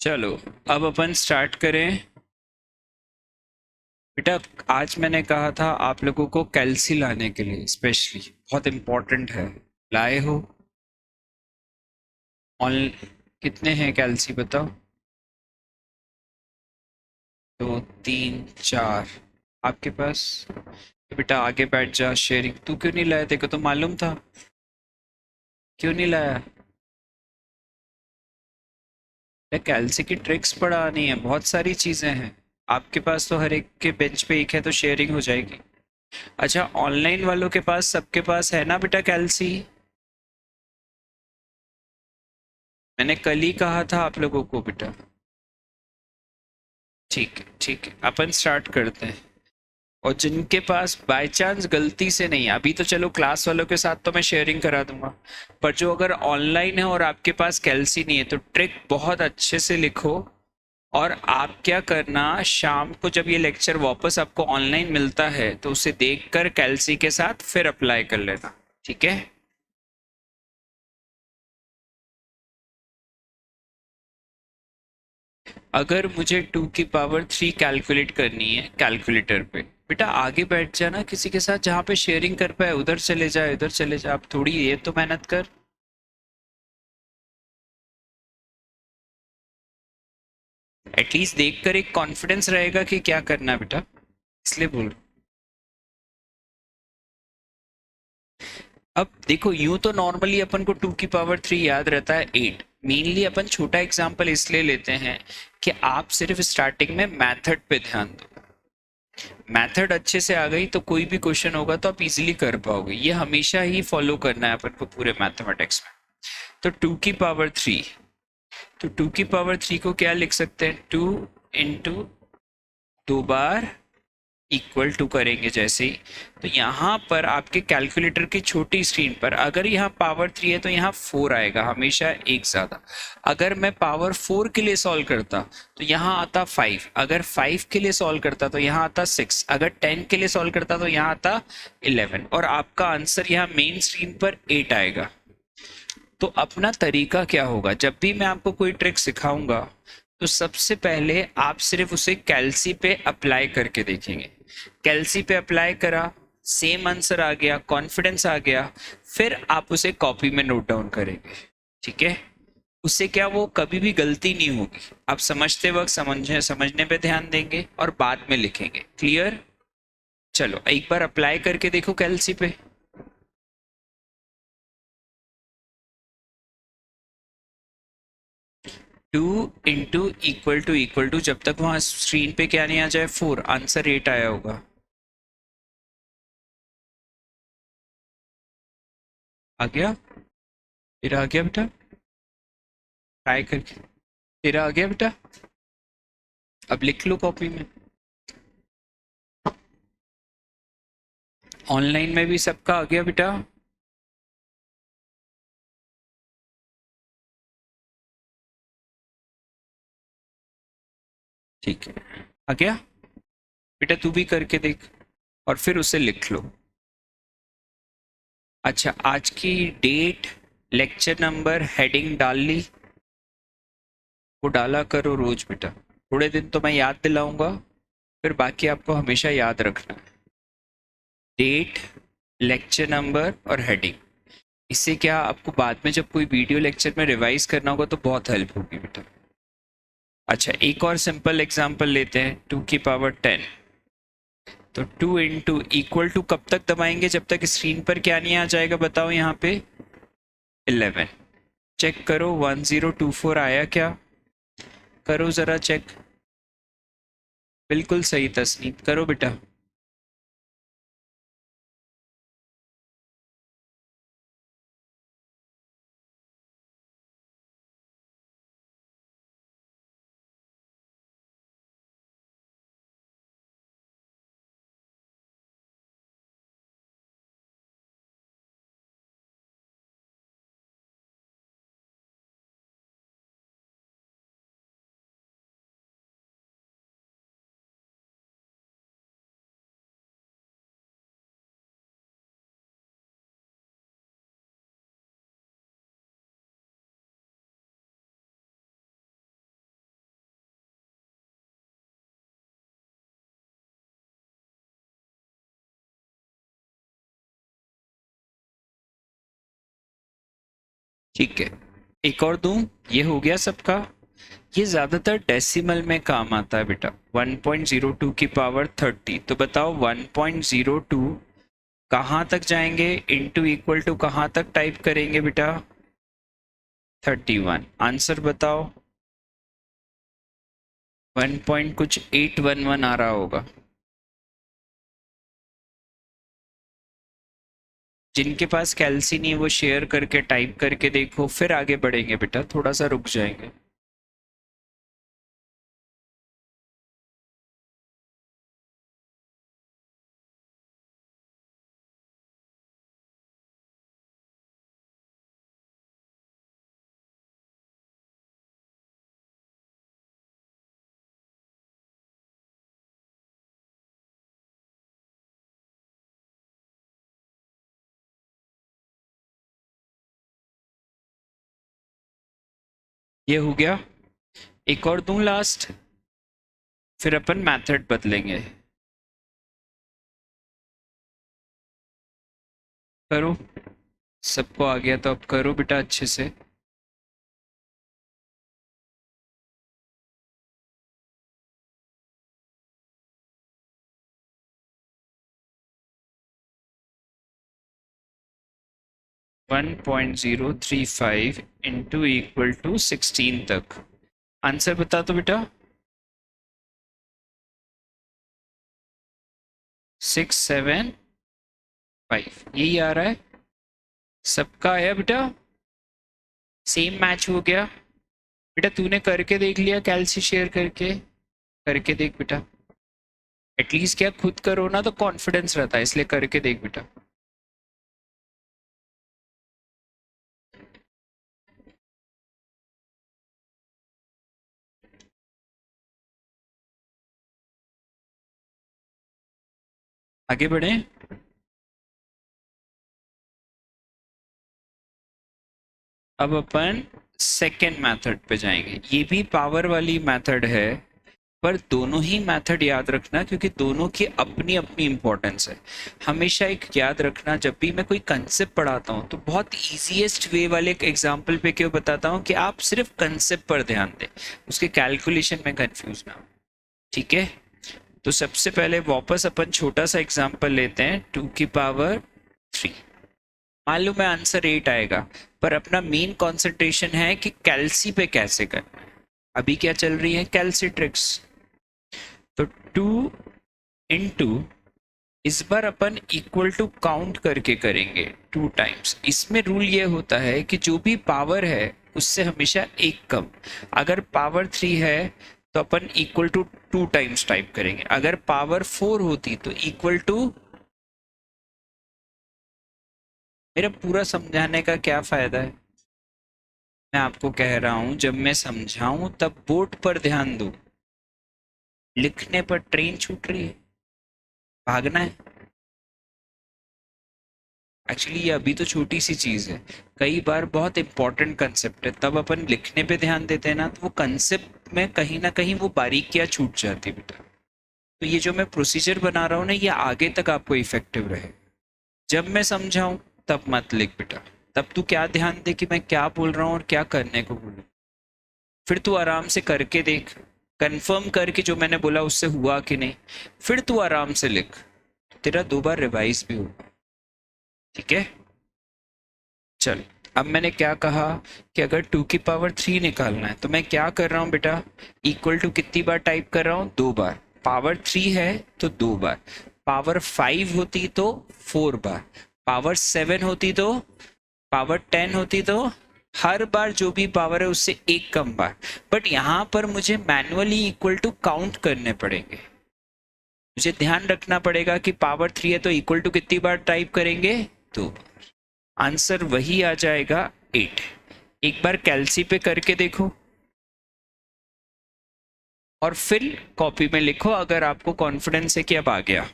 चलो, अब अपन स्टार्ट करें। बेटा, आज मैंने कहा था आप लोगों को कैल्सी लाने के लिए, स्पेशली बहुत इम्पोर्टेंट है। लाए हो? ऑन कितने हैं कैल्सी बताओ? दो, तीन, चार आपके पास। तो बेटा आगे बैठ जा। शेयरिंग तू क्यों नहीं लाया? तेरे को तो मालूम था। क्यों नहीं लाया? कैल्सी की ट्रिक्स पढ़ानी है, बहुत सारी चीजें हैं। आपके पास तो हर एक के बेंच पे एक है, तो शेयरिंग हो जाएगी। अच्छा, ऑनलाइन वालों के पास, सबके पास है ना बेटा कैल्सी? मैंने कल ही कहा था आप लोगों को बेटा। ठीक है, ठीक है, अपन स्टार्ट करते हैं। और जिनके पास बाय चांस गलती से नहीं, अभी तो चलो क्लास वालों के साथ तो मैं शेयरिंग करा दूंगा, पर जो अगर ऑनलाइन है और आपके पास कैल्सी नहीं है, तो ट्रिक बहुत अच्छे से लिखो। और आप क्या करना, शाम को जब ये लेक्चर वापस आपको ऑनलाइन मिलता है, तो उसे देखकर कैल्सी के साथ फिर अप्लाई कर लेना। ठीक है? अगर मुझे 2 की पावर 3 कैलकुलेट करनी है कैलकुलेटर पे, बेटा आगे बैठ जाना किसी के साथ जहाँ पे शेयरिंग कर पाए, उधर चले जाए, इधर चले जाए। आप थोड़ी ये तो मेहनत कर। एटलीस्ट देखकर एक कॉन्फिडेंस रहेगा कि क्या करना है बेटा, इसलिए बोल रहा हूँ। अब देखो, यूं तो नॉर्मली अपन को 2 की पावर 3 याद रहता है 8। मेनली अपन छोटा एग्जाम्पल इसलिए लेते हैं कि आप सिर्फ स्टार्टिंग में मेथड पे ध्यान दो। मेथड अच्छे से आ गई तो कोई भी क्वेश्चन होगा तो आप इजीली कर पाओगे। ये हमेशा ही फॉलो करना है अपन को पूरे मैथमेटिक्स में। तो 2 की पावर 3, तो 2 की पावर 3 को क्या लिख सकते हैं? 2 इंटू 2 बार इक्वल टू करेंगे जैसे ही। तो यहाँ पर आपके कैलकुलेटर की छोटी स्क्रीन पर, अगर यहाँ पावर 3 है तो यहाँ 4 आएगा, हमेशा एक ज्यादा। अगर मैं पावर 4 के लिए सॉल्व करता तो यहाँ आता 5, अगर 5 के लिए सॉल्व करता तो यहाँ आता 6, अगर 10 के लिए सॉल्व करता तो यहाँ आता 11, और आपका आंसर यहाँ मेन स्क्रीन पर 8 आएगा। तो अपना तरीका क्या होगा, जब भी मैं आपको कोई ट्रिक सिखाऊंगा, तो सबसे पहले आप सिर्फ उसे कैल्सी पे अप्लाई करके देखेंगे। कैल्सी पे अप्लाई करा, सेम आंसर आ गया, कॉन्फिडेंस आ गया, फिर आप उसे कॉपी में नोट डाउन करेंगे। ठीक है? उससे क्या, वो कभी भी गलती नहीं होगी। आप समझते वक्त समझने पे ध्यान देंगे और बाद में लिखेंगे। क्लियर? चलो एक बार अप्लाई करके देखो कैल्सी पे। 2 इंटू इक्वल टू जब तक वहां स्क्रीन पे क्या नहीं आ जाए 4, आंसर 8 आया होगा। आ गया? तेरा आ गया बेटा? ट्राई करके। तेरा आ गया बेटा? अब लिख लो कॉपी में। ऑनलाइन में भी सबका आ गया बेटा? ठीक है, आ गया बेटा? तू भी करके देख और फिर उसे लिख लो। अच्छा, आज की डेट, लेक्चर नंबर, हेडिंग डाल ली? वो डाला करो रोज बेटा। थोड़े दिन तो मैं याद दिलाऊंगा, फिर बाकी आपको हमेशा याद रखना है। डेट, लेक्चर नंबर और हेडिंग। इससे क्या, आपको बाद में जब कोई वीडियो लेक्चर में रिवाइज करना होगा तो बहुत हेल्प होगी बेटा। अच्छा, एक और सिंपल एग्जांपल लेते हैं। 2 की पावर 10, तो 2 इंटू इक्वल टू कब तक दबाएंगे, जब तक स्क्रीन पर क्या नहीं आ जाएगा बताओ? यहाँ पे 11। चेक करो 1024 आया क्या? करो जरा चेक। बिल्कुल सही तस्नीम, करो बेटा। ठीक है, एक और दूं, ये हो गया सबका। ये ज्यादातर डेसिमल में काम आता है बेटा, 1.02 की पावर 30। तो बताओ 1.02 कहाँ तक जाएंगे, इनटू इक्वल टू कहाँ तक टाइप करेंगे बेटा, 31। आंसर बताओ, 1 पॉइंट कुछ 811 आ रहा होगा। जिनके पास कैल्सी नहीं वो शेयर करके टाइप करके देखो, फिर आगे बढ़ेंगे बेटा, थोड़ा सा रुक जाएंगे। ये हो गया, एक और दूं लास्ट, फिर अपन मेथड बदलेंगे। करो, सबको आ गया तो अब करो बेटा अच्छे से। 1.035 इंटू इक्वल टू 16 तक। आंसर बता दो बेटा। 675 यही आ रहा है, सबका आया बेटा, सेम मैच हो गया। बेटा तूने करके देख लिया कैल्सी शेयर करके, करके देख बेटा, एटलीस्ट क्या खुद करो ना तो कॉन्फिडेंस रहता है, इसलिए करके देख बेटा। आगे बढ़े, अब अपन सेकेंड मेथड पे जाएंगे। ये भी पावर वाली मेथड है, पर दोनों ही मेथड याद रखना क्योंकि दोनों की अपनी अपनी इंपॉर्टेंस है। हमेशा एक याद रखना, जब भी मैं कोई कंसेप्ट पढ़ाता हूँ तो बहुत इजीएस्ट वे वाले एग्जाम्पल पे क्यों बताता हूँ कि आप सिर्फ कंसेप्ट पर ध्यान दें, उसके कैलकुलेशन में कंफ्यूज ना हो। ठीक है, तो सबसे पहले वापस अपन छोटा सा एग्जाम्पल लेते हैं, 2 की पावर 3। मान लो मैं आंसर 8 आएगा, पर अपना मेन कॉन्सेंट्रेशन है कि कैल्सी पे कैसे करना है। अभी क्या चल रही है, कैल्सी ट्रिक्स। तो 2 इंटू, इस बार अपन इक्वल टू काउंट करके करेंगे 2 टाइम्स। इसमें रूल ये होता है कि जो भी पावर है उससे हमेशा एक कम। अगर पावर 3 है तो अपन इक्वल टू 2 टाइम्स टाइप करेंगे, अगर पावर 4 होती तो इक्वल टू। मेरा पूरा समझाने का क्या फायदा है, मैं आपको कह रहा हूं जब मैं समझाऊं तब बोर्ड पर ध्यान दो, लिखने पर ट्रेन छूट रही है, भागना है। एक्चुअली ये अभी तो छोटी सी चीज है, कई बार बहुत इंपॉर्टेंट कंसेप्ट है, तब अपन लिखने पे ध्यान देते हैं ना तो वो कंसेप्ट में कहीं ना कहीं वो बारीकियां छूट जाती बेटा। तो ये जो मैं प्रोसीजर बना रहा हूँ ना, ये आगे तक आपको इफेक्टिव रहे। जब मैं समझाऊं तब मत लिख बेटा, तब तू क्या ध्यान दे कि मैं क्या बोल रहा हूँ और क्या करने को बोलूँ। फिर तू आराम से करके देख, कंफर्म कर कि जो मैंने बोला उससे हुआ कि नहीं, फिर तू आराम से लिख, तेरा 2 बार रिवाइज भी होगा। ठीक है, चल। अब मैंने क्या कहा कि अगर 2 की पावर 3 निकालना है तो मैं क्या कर रहा हूँ बेटा, इक्वल टू कितनी बार टाइप कर रहा हूँ, 2 बार। पावर 3 है तो 2 बार, पावर 5 होती तो 4 बार, पावर 7 होती तो, पावर 10 होती तो, हर बार जो भी पावर है उससे एक कम बार। बट यहाँ पर मुझे मैनुअली इक्वल टू काउंट करने पड़ेंगे, मुझे ध्यान रखना पड़ेगा कि पावर 3 है तो इक्वल टू कितनी बार टाइप करेंगे, 2 बार। आंसर वही आ जाएगा 8। एक बार कैल्सी पे करके देखो और फिर कॉपी में लिखो अगर आपको कॉन्फिडेंस है कि अब आ गया।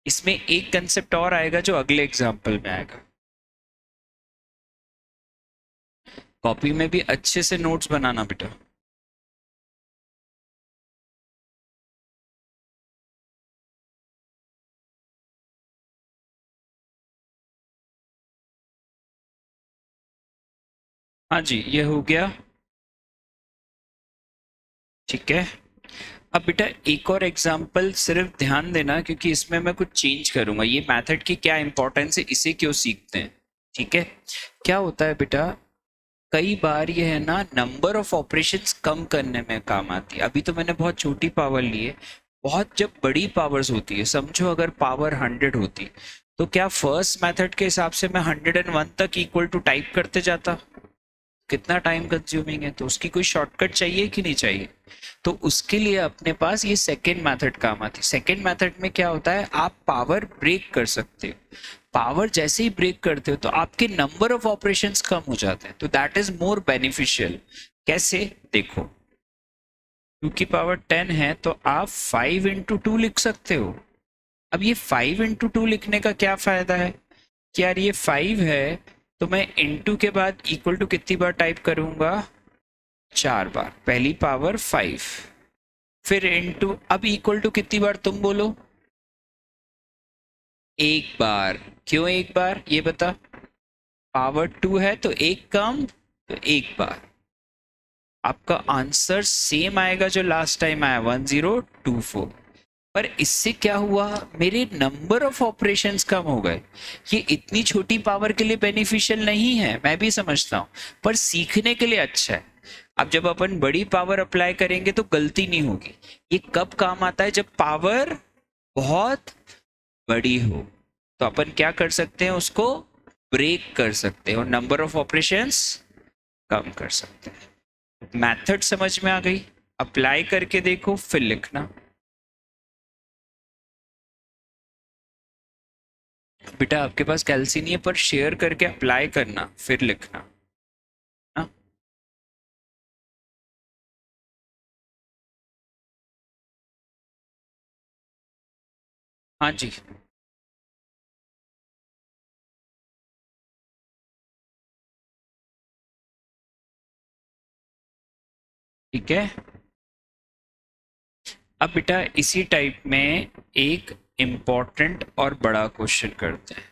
इसमें एक कंसेप्ट और आएगा जो अगले एग्जाम्पल में आएगा। कॉपी में भी अच्छे से नोट्स बनाना बेटा। हाँ जी, ये हो गया। ठीक है। अब बेटा एक और एग्जांपल सिर्फ ध्यान देना, क्योंकि इसमें मैं कुछ चेंज करूंगा। ये मेथड की क्या इंपॉर्टेंस है, इसे क्यों सीखते हैं। ठीक है। क्या होता है बेटा, कई बार ये है ना, नंबर ऑफ ऑपरेशंस कम करने में काम आती है। अभी तो मैंने बहुत छोटी पावर ली है। बहुत जब बड़ी पावर्स होती है, समझो अगर पावर 100 होती, तो क्या फर्स्ट मेथड के हिसाब से मैं 101 तक इक्वल टू टाइप करते जाता? कितना टाइम कंज्यूमिंग है, तो उसकी कोई शॉर्टकट चाहिए कि नहीं चाहिए? तो उसके लिए अपने पास ये सेकेंड मेथड काम आती है। सेकेंड मेथड में क्या होता है, आप पावर ब्रेक कर सकते हो। पावर जैसे ही ब्रेक करते हो तो आपके नंबर ऑफ ऑपरेशंस कम हो जाते हैं, तो दैट इज मोर बेनिफिशियल। कैसे, देखो, 2 की पावर 10 है तो आप 5 into 2 लिख सकते हो। अब ये 5 into 2 लिखने का क्या फायदा है कि यार ये 5 है, तो मैं इंटू के बाद इक्वल टू कितनी बार टाइप करूंगा, 4 बार, पहली पावर 5, फिर इंटू, अब इक्वल टू कितनी बार तुम बोलो, 1 बार। क्यों 1 बार, ये बता। पावर 2 है तो एक कम, तो 1 बार। आपका आंसर सेम आएगा जो लास्ट टाइम आया, 1024। पर इससे क्या हुआ, मेरे नंबर ऑफ ऑपरेशंस कम हो गए। ये इतनी छोटी पावर के लिए बेनिफिशियल नहीं है, मैं भी समझता हूँ, पर सीखने के लिए अच्छा है। अब जब अपन बड़ी पावर अप्लाई करेंगे तो गलती नहीं होगी। ये कब काम आता है, जब पावर बहुत बड़ी हो, तो अपन क्या कर सकते हैं, उसको ब्रेक कर सकते हैं और नंबर ऑफ ऑपरेशंस कम कर सकते हैं। मेथड समझ में आ गई? अप्लाई करके देखो फिर लिखना। बेटा आपके पास कैलसी नहीं है, पर शेयर करके अप्लाई करना फिर लिखना। हाँ। हाँ जी। ठीक है। अब बेटा इसी टाइप में एक इम्पोर्टेंट और बड़ा क्वेश्चन करते हैं।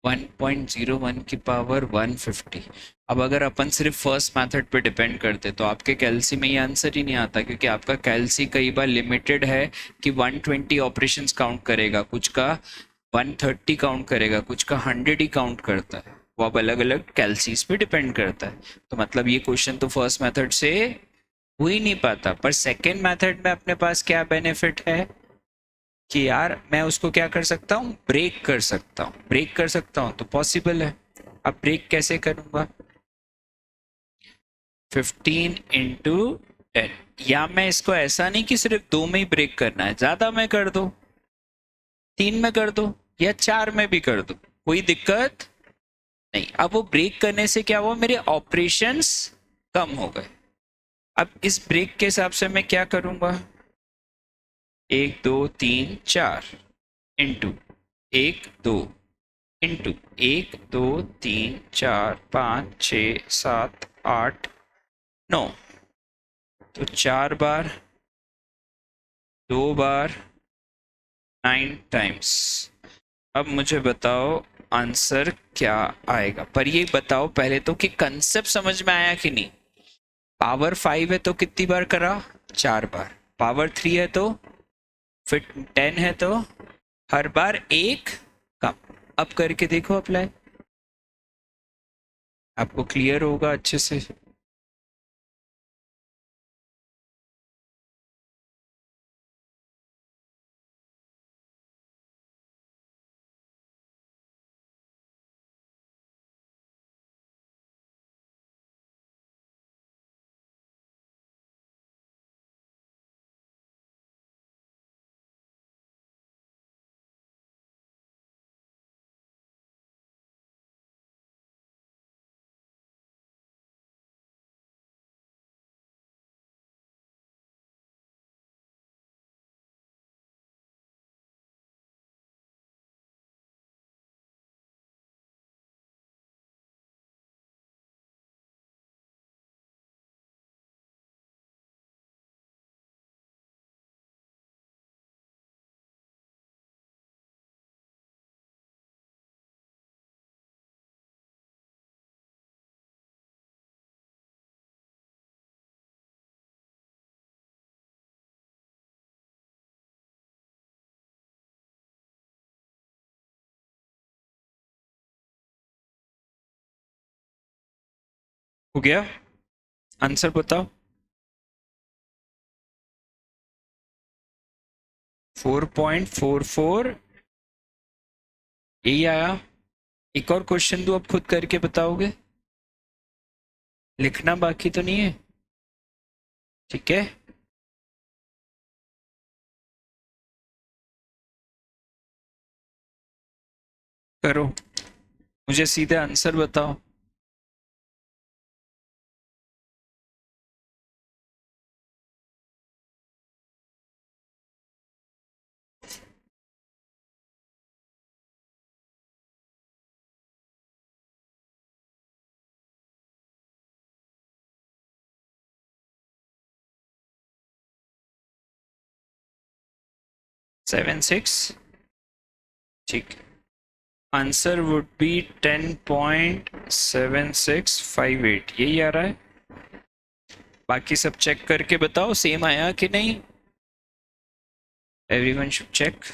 1.01 की पावर 150। अब अगर अपन सिर्फ फर्स्ट मेथड पे डिपेंड करते तो आपके कैलसी में ये आंसर ही नहीं आता, क्योंकि आपका कैलसी कई बार लिमिटेड है कि 120 ऑपरेशंस काउंट करेगा, कुछ का 130 काउंट करेगा, कुछ का 100 ही काउंट करता है। वो अब अलग अलग कैलसीज पे डिपेंड करता है। तो मतलब ये क्वेश्चन तो फर्स्ट मेथड से हो ही नहीं पाता। पर सेकेंड मेथड में अपने पास क्या बेनिफिट है कि यार मैं उसको क्या कर सकता हूँ, ब्रेक कर सकता हूँ। ब्रेक कर सकता हूँ तो पॉसिबल है। अब ब्रेक कैसे करूंगा, 15 into 10। या मैं इसको ऐसा नहीं कि सिर्फ 2 में ही ब्रेक करना है, ज्यादा में कर दो, 3 में कर दो, या 4 में भी कर दो, कोई दिक्कत नहीं। अब वो ब्रेक करने से क्या हुआ, मेरे ऑपरेशंस कम हो गए। अब इस ब्रेक के हिसाब से मैं क्या करूंगा, 1 2 3 4 इंटू 1 2 इंटू 1 2 3 4 5 6 7 8 9, तो 4 बार, 2 बार, 9 टाइम्स। अब मुझे बताओ आंसर क्या आएगा। पर ये बताओ पहले तो कि कंसेप्ट समझ में आया कि नहीं। पावर 5 है तो कितनी बार करा, 4 बार। पावर 3 है तो, फिर 10 है तो हर बार एक कम। अब करके देखो अप्लाई, आपको क्लियर होगा अच्छे से। हो गया? आंसर बताओ। 4.44, यही आया। एक और क्वेश्चन दो, अब खुद करके बताओगे, लिखना बाकी तो नहीं है? ठीक है, करो, मुझे सीधे आंसर बताओ। सेवन सिक्स, ठीक। आंसर वुड बी 10.7658, यही आ रहा है। बाकी सब चेक करके बताओ सेम आया कि नहीं। Everyone should check.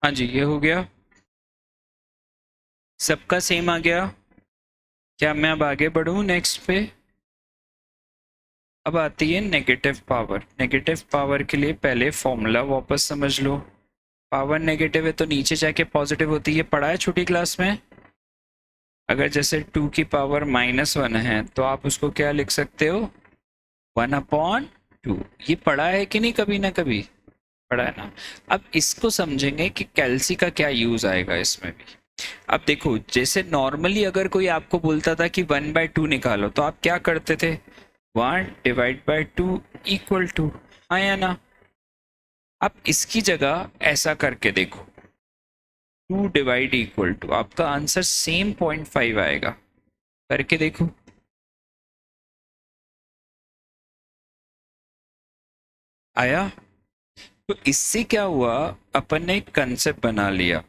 हाँ जी, ये हो गया। सबका सेम आ गया। क्या मैं अब आगे बढ़ूं नेक्स्ट पे? अब आती है नेगेटिव पावर। नेगेटिव पावर के लिए पहले फॉर्मूला वापस समझ लो। पावर नेगेटिव है तो नीचे जाके पॉजिटिव होती है, पढ़ा है छोटी क्लास में। अगर जैसे 2 की पावर -1 है तो आप उसको क्या लिख सकते हो? 1/2। ये पढ़ा है कि नहीं कभी ना कभी? पढ़ा है ना। अब इसको समझेंगे कि कैल्सी का क्या यूज आएगा इसमें भी। अब देखो, जैसे नॉर्मली अगर कोई आपको बोलता था कि 1/2 निकालो तो आप क्या करते थे? 1/2 इक्वल टू, हाँ या ना? अब इसकी जगह ऐसा करके देखो, 2 डिवाइड इक्वल टू, आपका आंसर सेम 0.5 आएगा। करके देखो। आया? तो इससे क्या हुआ, अपन ने एक कंसेप्ट बना लिया।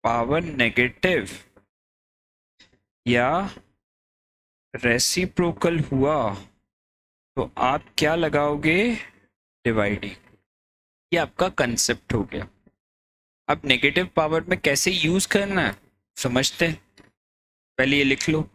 पावर नेगेटिव या रेसिप्रोकल हुआ तो आप क्या लगाओगे? डिवाइडिंग। ये आपका कंसेप्ट हो गया। अब नेगेटिव पावर में कैसे यूज करना है समझते हैं। पहले ये लिख लो।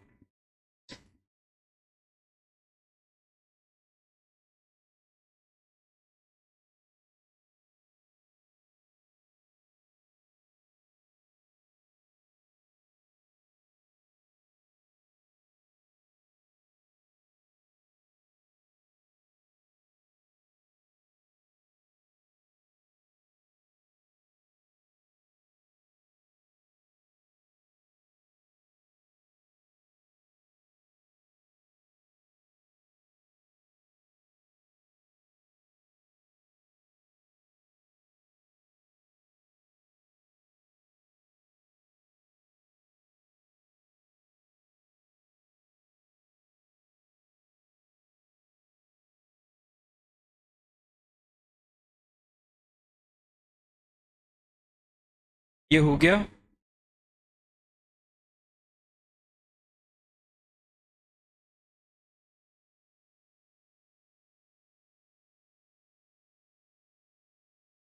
ये हो गया।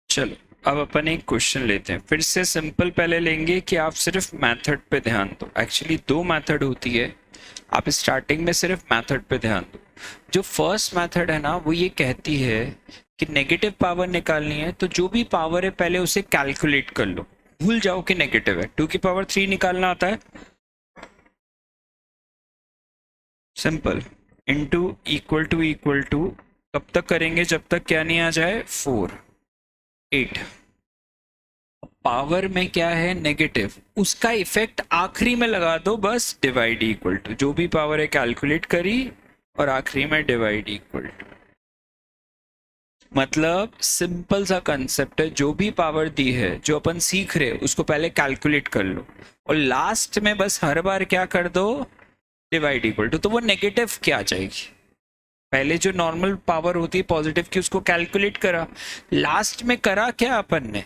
चलो, अब अपन एक क्वेश्चन लेते हैं। फिर से सिंपल पहले लेंगे कि आप सिर्फ मेथड पे ध्यान दो। एक्चुअली दो मेथड होती है। आप स्टार्टिंग में सिर्फ मेथड पे ध्यान दो। जो फर्स्ट मेथड है ना वो ये कहती है कि नेगेटिव पावर निकालनी है तो जो भी पावर है पहले उसे कैलकुलेट कर लो, भूल जाओ कि नेगेटिव है। 2 की पावर 3 निकालना आता है, सिंपल, इनटू इक्वल टू कब तक करेंगे जब तक क्या नहीं आ जाए 4 8। पावर में क्या है नेगेटिव, उसका इफेक्ट आखिरी में लगा दो बस, डिवाइड इक्वल टू जो भी पावर है कैलकुलेट करी और आखिरी में डिवाइड इक्वल टू। मतलब सिंपल सा कंसेप्ट है, जो भी पावर दी है जो अपन सीख रहे उसको पहले कैलकुलेट कर लो और लास्ट में बस हर बार क्या कर दो, डिवाइड इक्वल टू। तो वो नेगेटिव क्या आ जाएगी, पहले जो नॉर्मल पावर होती है पॉजिटिव की उसको कैलकुलेट करा, लास्ट में करा क्या अपन ने,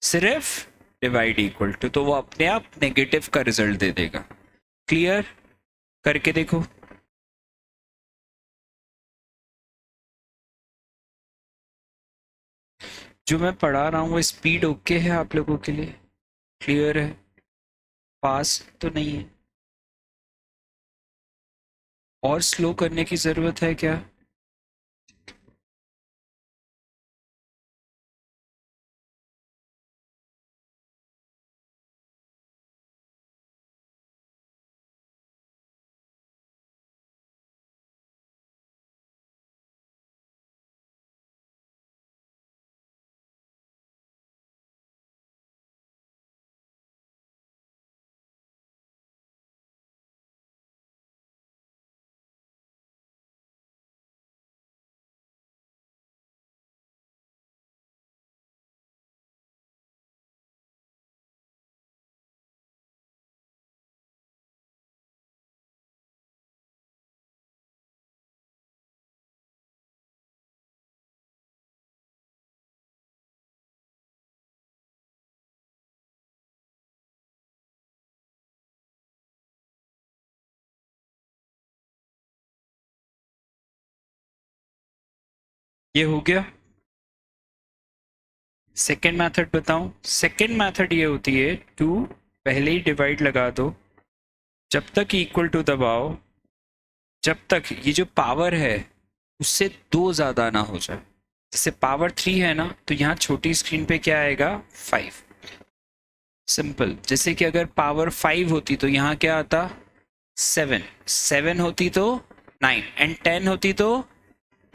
सिर्फ डिवाइड इक्वल टू, तो वो अपने आप नेगेटिव का रिजल्ट दे देगा। क्लियर, करके देखो। जो मैं पढ़ा रहा हूँ वो स्पीड ओके है आप लोगों के लिए, क्लियर है, पास तो नहीं है, और स्लो करने की जरूरत है क्या? ये हो गया। सेकेंड मेथड बताऊं, सेकेंड मेथड ये होती है, टू पहले ही डिवाइड लगा दो, जब तक इक्वल टू दबाओ जब तक ये जो पावर है उससे 2 ज्यादा ना हो जाए। जैसे पावर 3 है ना तो यहाँ छोटी स्क्रीन पे क्या आएगा 5, सिंपल। जैसे कि अगर पावर 5 होती तो यहाँ क्या आता 7, 7 होती तो 9 एंड 10 होती तो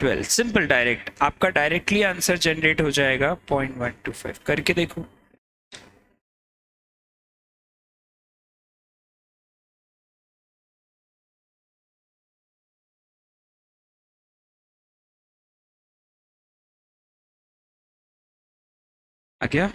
12, सिंपल, डायरेक्ट आपका डायरेक्टली आंसर जनरेट हो जाएगा 0.125। करके देखो। आ गया?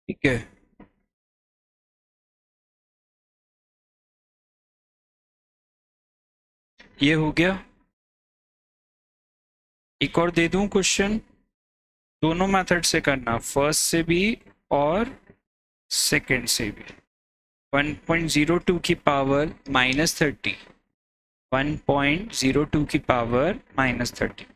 ठीक है, ये हो गया। एक और दे दूं क्वेश्चन, दोनों मेथड से करना, फर्स्ट से भी और सेकंड से भी। 1.02 की पावर -30, 1.02 की पावर -30।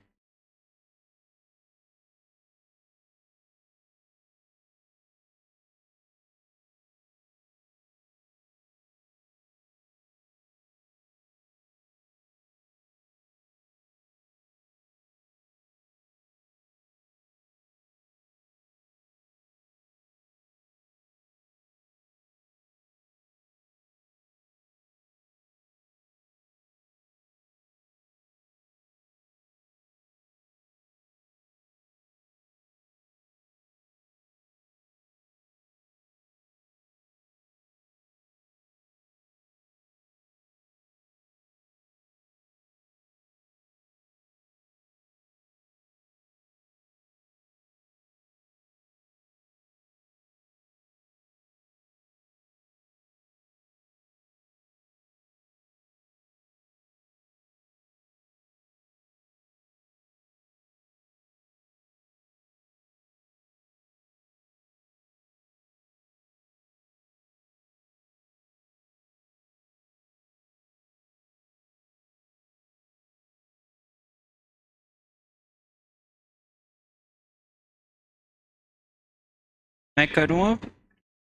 मैं करूँ अब।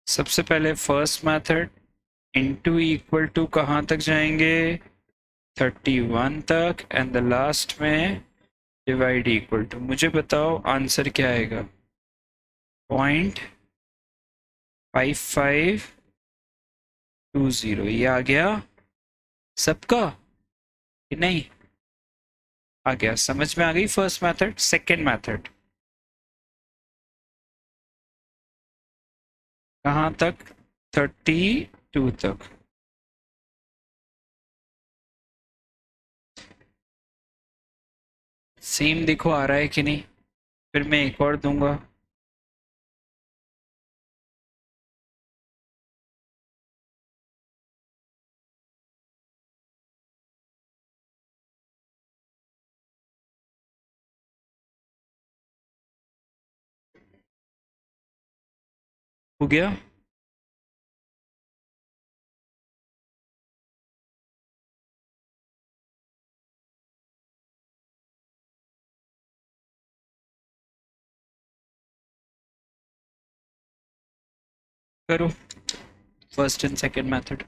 सबसे पहले first method into equal to कहाँ तक जाएंगे, 31 तक, एंड द लास्ट में डिवाइड इक्वल टू, मुझे बताओ आंसर क्या आएगा, 0.5520, ये आ गया सबका कि नहीं? आ गया, समझ में आ गई फर्स्ट मेथड। सेकेंड मेथड कहाँ तक, 32 तक। सेम देखो आ रहा है कि नहीं, फिर मैं एक और दूंगा। हो गया, करो first and second method.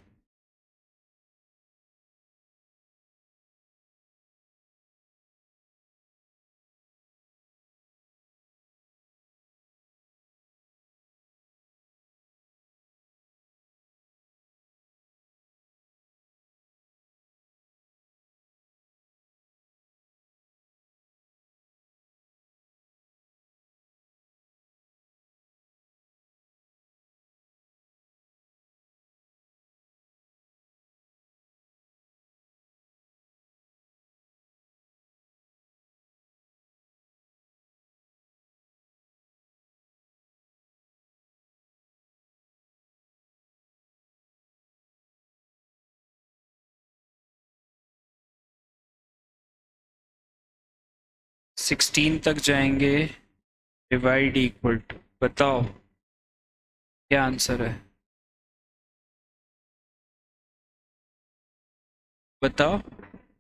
Sixteen तक जाएंगे, डिवाइड इक्वल टू, बताओ क्या आंसर है, बताओ।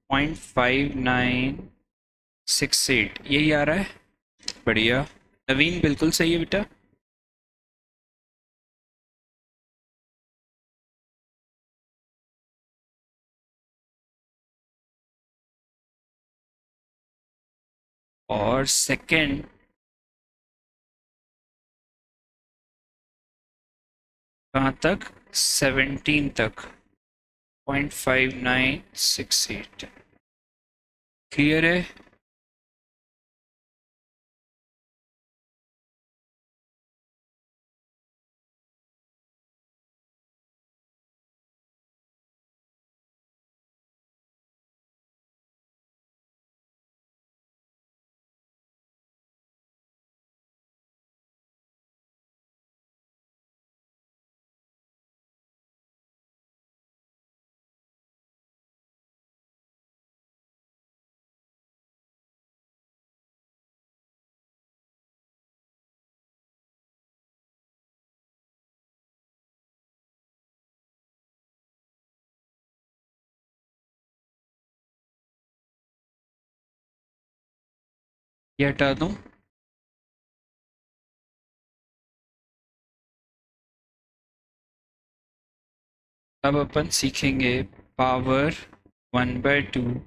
0.5968 यही आ रहा है, बढ़िया। नवीन बिल्कुल सही है बेटा। और सेकंड कहाँ तक, 17 तक, 0.5968, क्लियर है। ये हटा दूं, अब अपन सीखेंगे power 1/2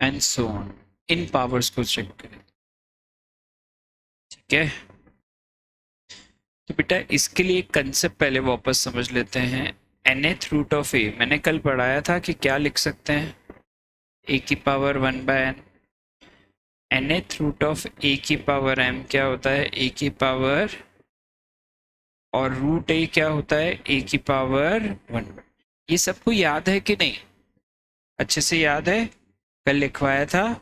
and so on, in powers को चेक करें, ठीक है। तो बेटा इसके लिए एक कंसेप्ट पहले वापस समझ लेते हैं। nth रूट ऑफ ए मैंने कल पढ़ाया था कि क्या लिख सकते हैं, ए की power 1/n। nth root of a की पावर m क्या होता है, ए की पावर, और रूट ए क्या होता है, ए की पावर 1। ये सबको याद है कि नहीं, अच्छे से याद है, कल लिखवाया था।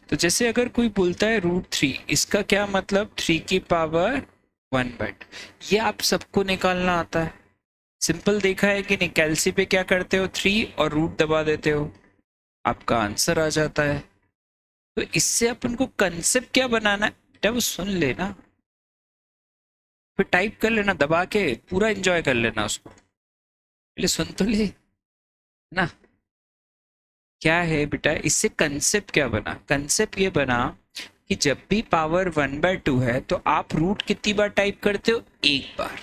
तो जैसे अगर कोई बोलता है रूट 3, इसका क्या मतलब, 3 की पावर 1/, ये आप सबको निकालना आता है। सिंपल देखा है कि नहीं, कैलसी पे क्या करते हो, 3 और रूट दबा देते हो, आपका आंसर आ जाता है। तो इससे अपन को कंसेप्ट क्या बनाना है बेटा, वो सुन लेना, फिर टाइप कर लेना दबा के, पूरा एंजॉय कर लेना उसको, पहले सुन तो ले ना। क्या है बेटा, इससे कंसेप्ट क्या बना? कंसेप्ट ये बना कि जब भी पावर 1/2 है तो आप रूट कितनी बार टाइप करते हो? एक बार।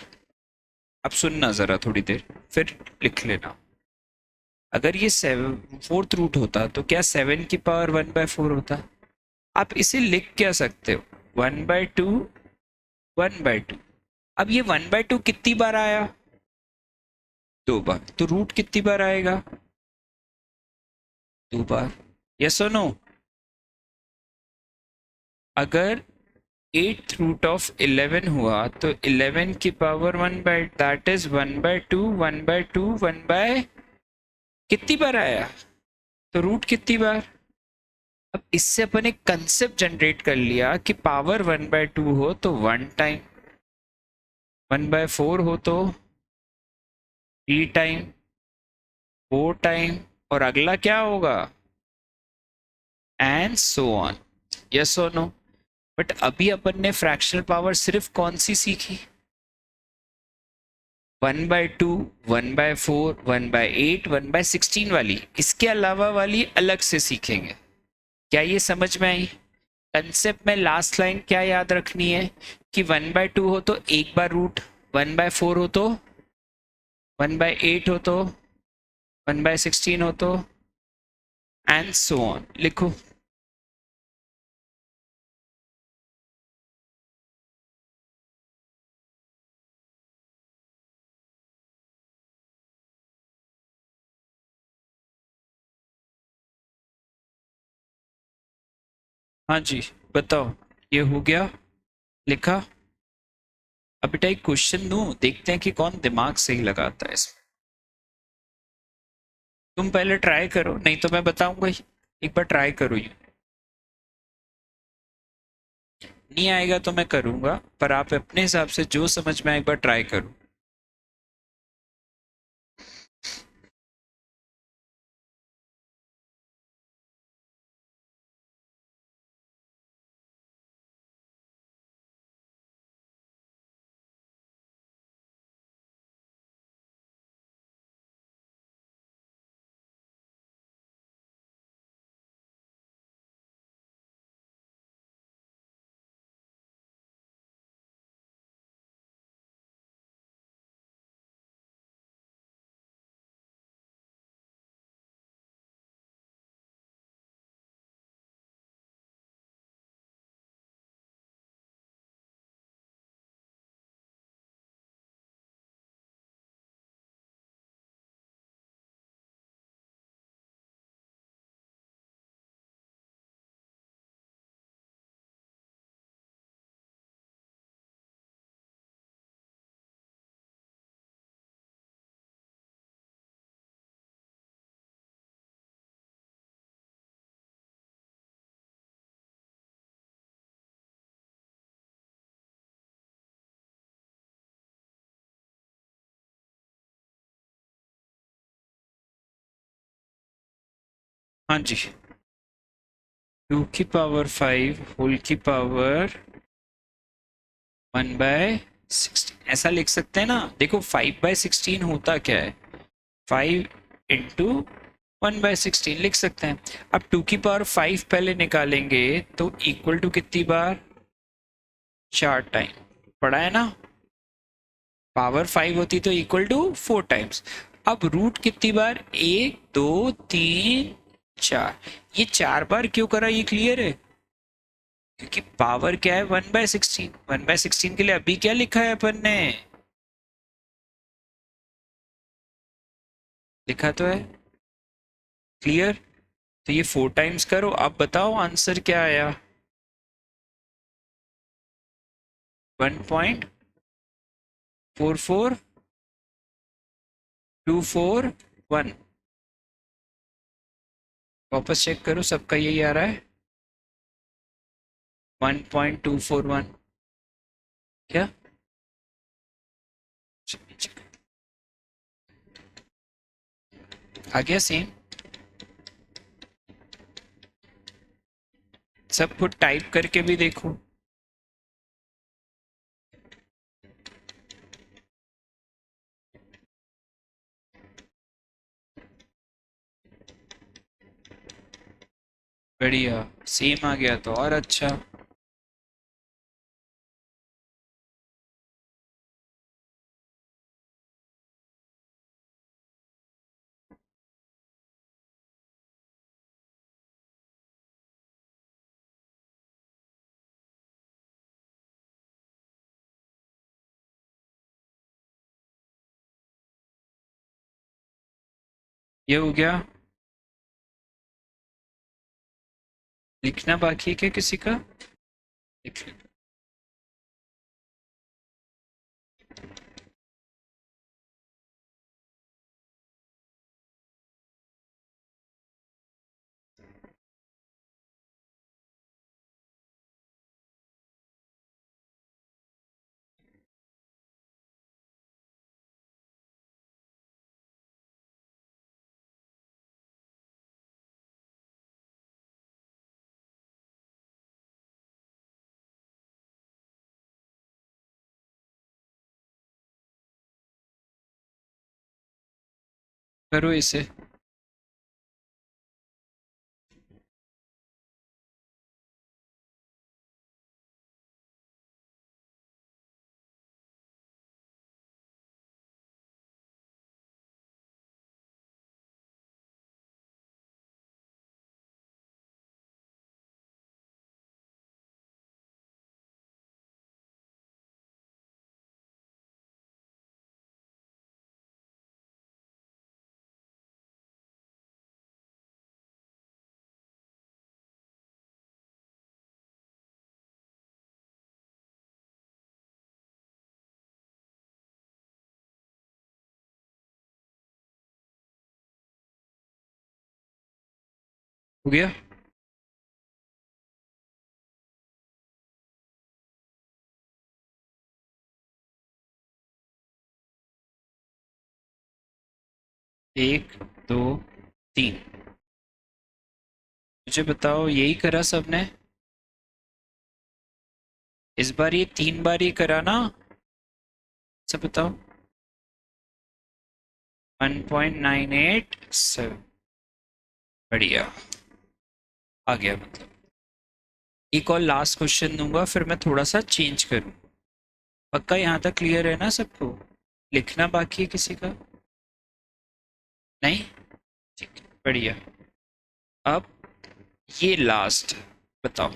अब सुनना जरा थोड़ी देर, फिर लिख लेना। अगर ये 4th रूट होता तो क्या 7 की पावर 1/4 होता? आप इसे लिख क्या सकते हो? 1/2, 1/2। अब ये 1/2 कितनी बार आया? 2 बार। तो रूट कितनी बार आएगा? 2 बार। यस और नो? अगर 8th रूट ऑफ 11 हुआ तो 11 की पावर 1/, दैट इज 1/2, 1/2, 1/, कितनी बार आया? तो रूट कितनी बार? अब इससे अपन एक कंसेप्ट जनरेट कर लिया कि पावर 1/2 हो तो 1 टाइम, 1/4 हो तो 3 टाइम, 4 टाइम, और अगला क्या होगा? And so on. यस और नो? बट अभी अपन ने फ्रैक्शनल पावर सिर्फ कौन सी सीखी? 1/2, 1/4, 1/8, 1/16 वाली। इसके अलावा वाली अलग से सीखेंगे। क्या ये समझ में आई? कंसेप्ट में लास्ट लाइन क्या याद रखनी है कि 1/2 हो तो एक बार रूट, 1/4 हो तो, 1/8 हो तो, 1/16 हो तो, एंड सो ऑन। लिखो। हाँ जी, बताओ। ये हो गया? लिखा? अब बेटा एक क्वेश्चन दूं, देखते हैं कि कौन दिमाग सही लगाता है इसमें। तुम पहले ट्राई करो, नहीं तो मैं बताऊंगा ही। एक बार ट्राई करो ये। नहीं आएगा तो मैं करूंगा, पर आप अपने हिसाब से जो समझ में आए एक बार ट्राई करो। हाँ जी। 2 की पावर 5 होल की पावर 1/16 ऐसा लिख सकते हैं ना। देखो 5/16 होता क्या है? 5 × 1/16 लिख सकते हैं। अब 2 की पावर 5 पहले निकालेंगे तो इक्वल टू कितनी बार? 4 टाइम। पढ़ा है ना? पावर 5 होती तो इक्वल टू 4 टाइम्स। अब रूट कितनी बार? 1, 2, 3, 4। ये 4 बार क्यों करा, ये क्लियर है? क्योंकि पावर क्या है? 1/16। 1/16 के लिए अभी क्या लिखा है अपन ने? लिखा तो है। क्लियर? तो ये 4 टाइम्स करो। आप बताओ आंसर क्या आया? 1.44241। वापस चेक करो, सबका यही आ रहा है 1.241। क्या? आ गया सेम? सब कुछ टाइप करके भी देखो। बढ़िया, सेम आ गया तो और अच्छा। ये हो गया। लिखना बाकी है क्या किसी का? लिख लो। करो इसे। हो गया। एक, दो, तीन। मुझे बताओ, यही करा सबने? इस बार ये 3 बार ही करा ना? सब बताओ। 1.987। बढ़िया, आ गया मतलब। एक और लास्ट क्वेश्चन दूंगा, फिर मैं थोड़ा सा चेंज करूँ। पक्का यहाँ तक क्लियर है ना सबको? लिखना बाकी है किसी का? नहीं? ठीक है, बढ़िया। अब ये लास्ट, बताओ,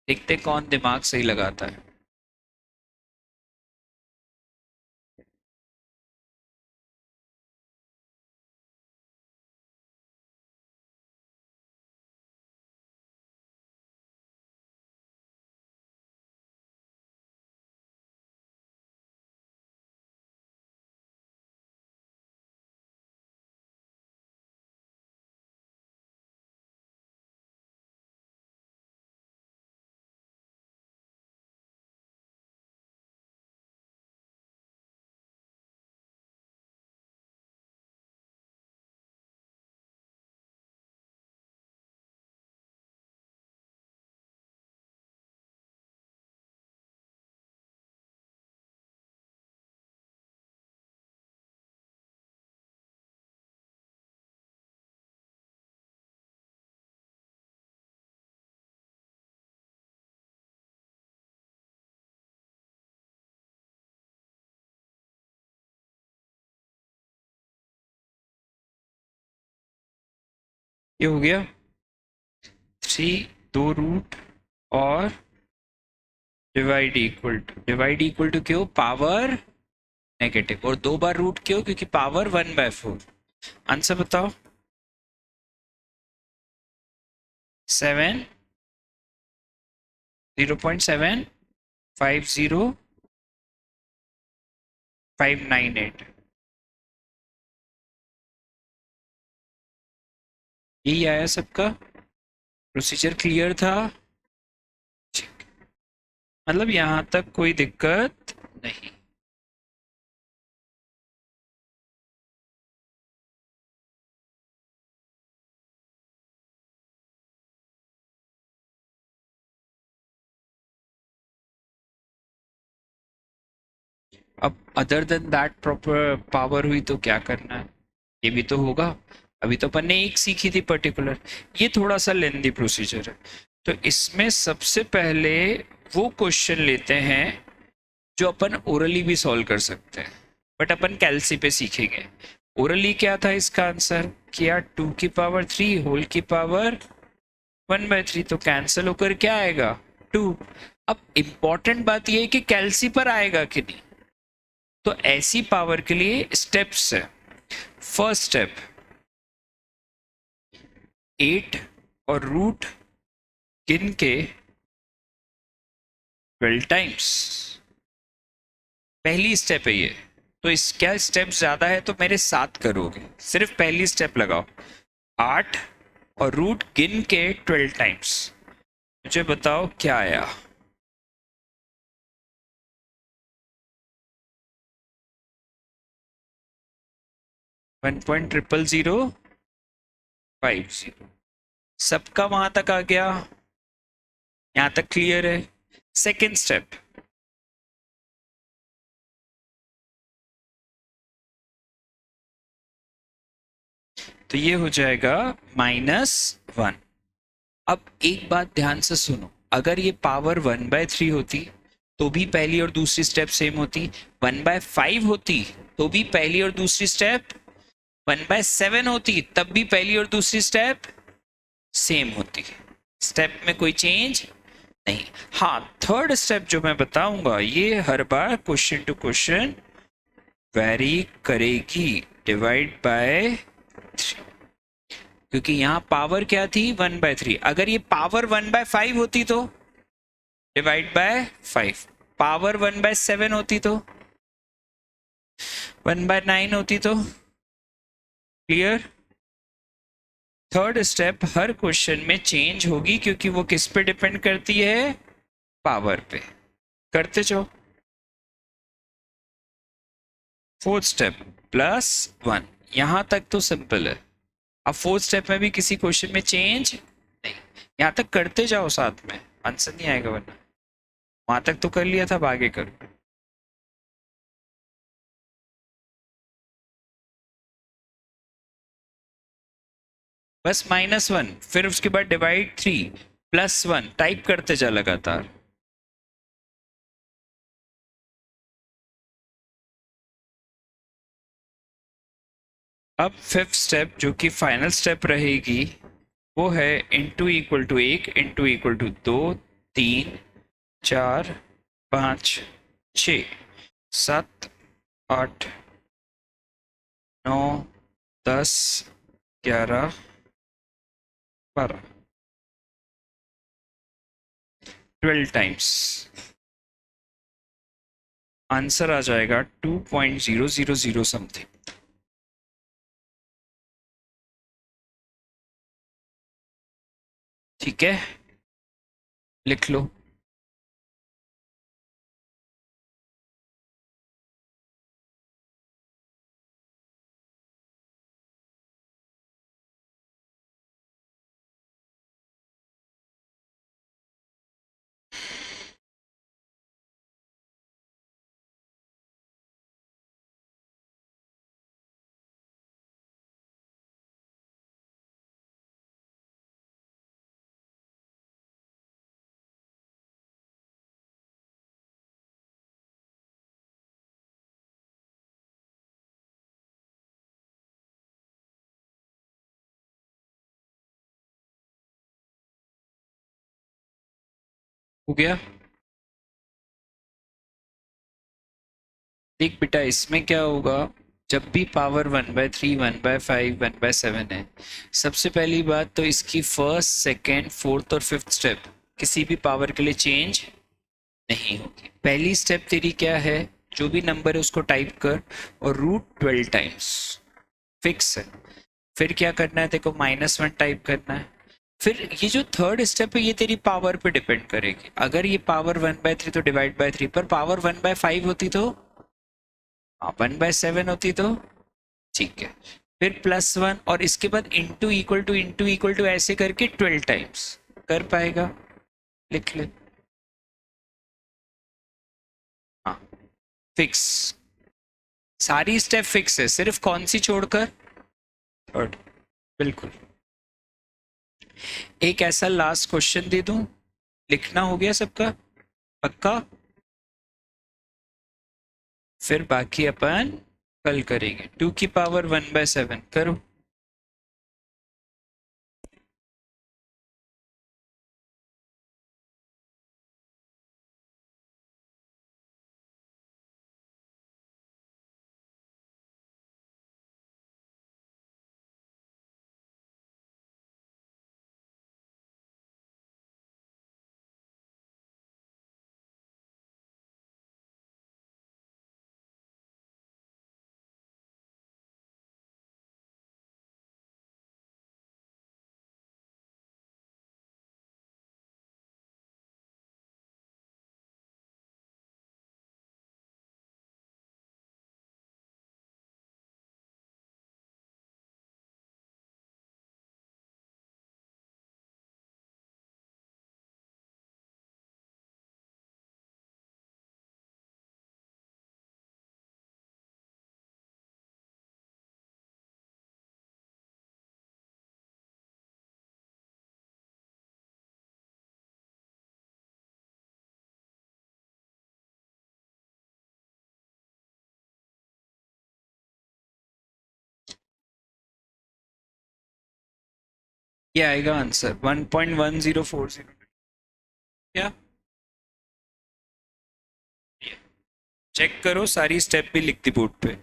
देखते कौन दिमाग सही लगाता है। ये हो गया। 3, 2 रूट और डिवाइड इक्वल टू क्यों? Power negative. और 2 बार रूट क्यों? क्योंकि पावर 1/4। आंसर बताओ। 7, 0.750598। यही आया सबका? प्रोसीजर क्लियर था? ठीक। मतलब यहाँ तक कोई दिक्कत नहीं। अब other than that proper power हुई तो क्या करना है? ये भी तो होगा। अभी तो अपन ने एक सीखी थी पर्टिकुलर, ये थोड़ा सा लेंदी प्रोसीजर है। तो इसमें सबसे पहले वो क्वेश्चन लेते हैं जो अपन ओरली भी सॉल्व कर सकते हैं, बट अपन कैलसी पे सीखेंगे। ओरली क्या था इसका आंसर, किया 2 की पावर 3 होल की पावर 1/3, तो कैंसिल होकर क्या आएगा 2। अब इंपॉर्टेंट बात यह है कि कैलसी पर आएगा कि नहीं। तो ऐसी पावर के लिए स्टेप्स है। फर्स्ट स्टेप 8 और रूट गिन के 12 टाइम्स, पहली स्टेप है ये। तो इस क्या स्टेप ज्यादा है तो मेरे साथ करोगे, सिर्फ पहली स्टेप लगाओ 8 और रूट गिन के 12 टाइम्स। मुझे बताओ क्या आया। 1.0005। सबका वहां तक आ गया, यहां तक क्लियर है। सेकेंड स्टेप तो ये हो जाएगा -1। अब एक बात ध्यान से सुनो, अगर ये पावर 1/3 होती तो भी पहली और दूसरी स्टेप सेम होती, 1/5 होती तो भी पहली और दूसरी स्टेप, 1/7 होती तब भी पहली और दूसरी स्टेप सेम होती। स्टेप में कोई चेंज नहीं। हाँ, थर्ड स्टेप जो मैं बताऊंगा ये हर बार क्वेश्चन टू क्वेश्चन वेरी करेगी, डिवाइड बाय 3, क्योंकि यहाँ पावर क्या थी 1/3। अगर ये पावर 1/5 होती तो डिवाइड बाय 5, पावर 1/7 होती तो 1/9 होती तो। क्लियर। थर्ड स्टेप हर क्वेश्चन में चेंज होगी क्योंकि वो किस पे डिपेंड करती है, पावर पे। करते जाओ। फोर्थ स्टेप +1, यहां तक तो सिंपल है। अब फोर्थ स्टेप में भी किसी क्वेश्चन में चेंज नहीं, यहां तक करते जाओ साथ में, आंसर नहीं आएगा वरना। वहां तक तो कर लिया था, अब आगे करो। बस -1, फिर उसके बाद डिवाइड 3, +1 टाइप करते जा लगातार। अब फिफ्थ स्टेप जो कि फाइनल स्टेप रहेगी वो है into equal to 1 into equal to 2 3 4 5 6 7 8 9 10 11 12 12 times. Answer आ जाएगा 2.000 समथिंग। ठीक है, लिख लो। हो गया। देख बेटा, इसमें क्या होगा, जब भी पावर 1/3 1/5 1/7 है, सबसे पहली बात तो इसकी फर्स्ट सेकेंड फोर्थ और फिफ्थ स्टेप किसी भी पावर के लिए चेंज नहीं होगी। पहली स्टेप तेरी क्या है, जो भी नंबर है उसको टाइप कर और √12 टाइम्स, फिक्स है। फिर क्या करना है, देखो -1 टाइप करना है। फिर ये जो थर्ड स्टेप है ये तेरी पावर पे डिपेंड करेगी। अगर ये पावर 1/3 तो डिवाइड बाय 3, पर पावर 1/5 होती तो 1/7 होती तो ठीक है। फिर +1 और इसके बाद इंटू इक्वल टू ऐसे करके 12 टाइम्स कर पाएगा, लिख ले। हाँ, फिक्स, सारी स्टेप फिक्स है, सिर्फ कौन सी छोड़कर, थर्ड। बिल्कुल। एक ऐसा लास्ट क्वेश्चन दे दूं, लिखना हो गया सबका पक्का? फिर बाकी अपन कल करेंगे। 2 की पावर 1/7 करो। ये आएगा आंसर 1.1040। क्या? चेक करो, सारी स्टेप भी लिख दी बोर्ड पे।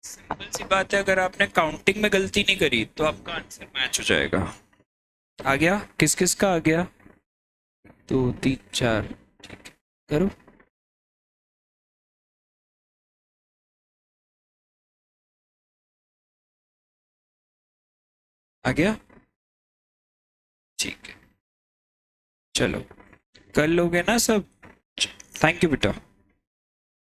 सिंपल सी बात है, अगर आपने काउंटिंग में गलती नहीं करी तो आपका आंसर मैच हो जाएगा। आ गया? किस किस का आ गया? 2 3 4। ठीक है, करो। आ गया? ठीक है, चलो। कर लोगे ना सब? थैंक यू बेटा।